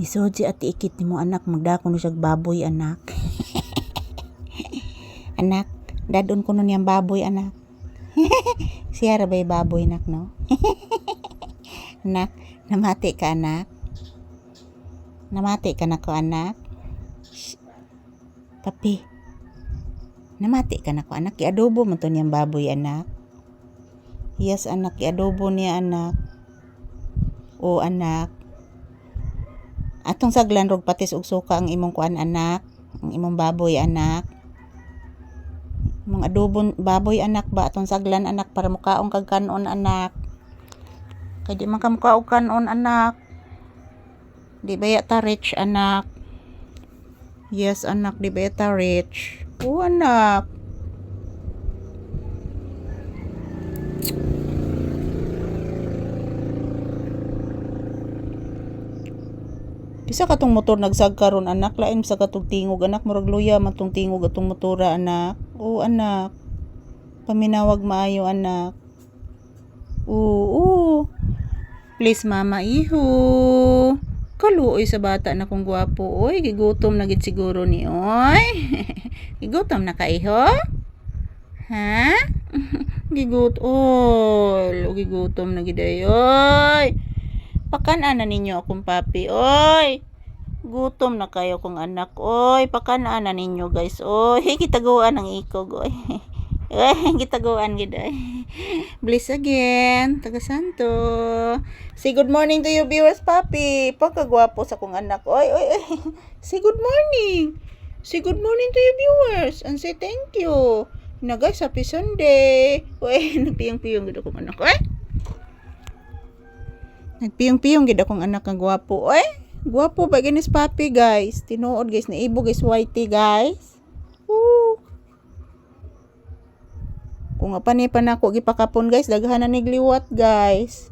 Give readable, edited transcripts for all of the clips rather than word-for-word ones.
Isod si ati ikit ni mo anak, magdako no siya baboy anak. Anak, dadon ko nun yung baboy anak. Siya rabay baboy nak no. Anak, namati ka anak. Namati ka na ko anak. Papi, namati ka na ko anak. Iadobo mo to niyang baboy anak. Yes anak, iadobo niya anak. O anak. Atong saglan rog patis ug suka ang imong kuan anak. Ang imong baboy anak. Mga adobon baboy anak ba atong saglan anak para mukaon kag kanon anak. Kay di man ka mukaon kanon anak. Di baya ta rich anak. Yes anak, di baya ta rich. O anak. Bisa katong motor nagsag karon anak, lain sa katong tingog anak, murag luya man tong tingog atong motora anak. O anak, paminawag maayo anak. Oo. Please mama iho. Kaluoy sa bata na kong gwapo. Oy, gigutom na gid siguro ni oy. Gigutom na ka iho? Ha? Gigutom na gid oy. Pakanaan na ninyo akong papi, oy. Gutom na kayo kong anak, oy. Pakanaan na ninyo, guys, oy. Gitaguan ang ikog, oy. Gitaguan gid, oy. Bliss again, taga Santo. Say good morning to your viewers, papi. Pagkagwapo sa kong anak, oy. Say good morning. Say good morning to your viewers and say thank you. Na guys, happy Sunday. Oy, nagpiyong-piyong gid akong anak, oy. Nagpiyong-piyong gid akong anak nga gwapo. Oy, gwapo ba ginis papi guys? Tinuod guys, naibo guys whitey guys. Woo. Kung apani pa nako gipakapon guys, daghan na nigliwat guys.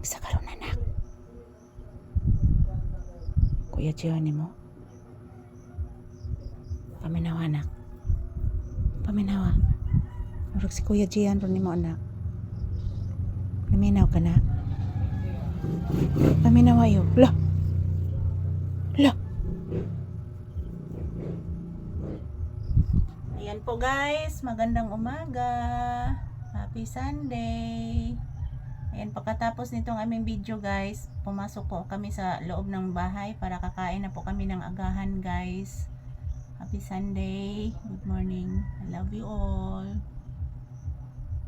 Bisa karon anak. Kuya Johnny mo. Paminawa anak. Paminawa. Murag si Kuya Gian ron nimo anak. Paminaw ka na. Paminawa yo. Lah. Lah. Ayan po guys, magandang umaga. Happy Sunday. Ayan, pagkatapos nitong aming video guys, pumasok po kami sa loob ng bahay para kakain na po kami ng agahan guys. Happy Sunday. Good morning. I love you all.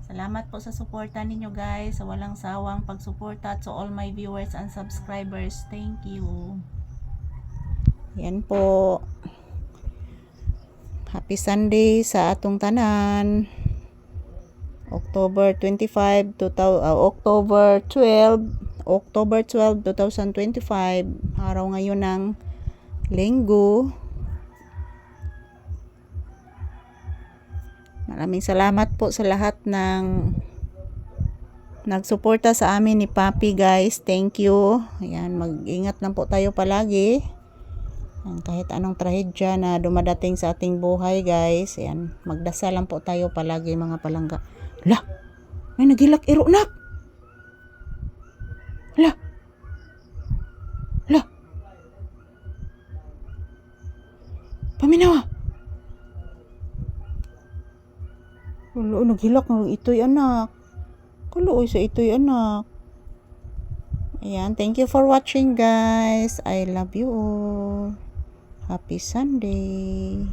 Salamat po sa suporta ninyo guys, sa walang sawang pagsuporta to all my viewers and subscribers. Thank you. Ayan po. Happy Sunday sa atong tanan. October 25 to October 12 2025, araw ngayon ng Linggo. Maraming salamat po sa lahat ng nagsuporta sa amin ni Papi guys. Thank you. Ayan, mag-ingat lang po tayo palagi. Kahit anong trahedya na dumadating sa ating buhay guys. Ayan, magdasal lang po tayo palagi mga palangga. Lah, may nagilak iro nak. Lah. Lah. Paminawa. Wala, naghilak ng ito'y anak. Kaluoy sa ito'y anak. Ayan, thank you for watching guys. I love you all. Happy Sunday.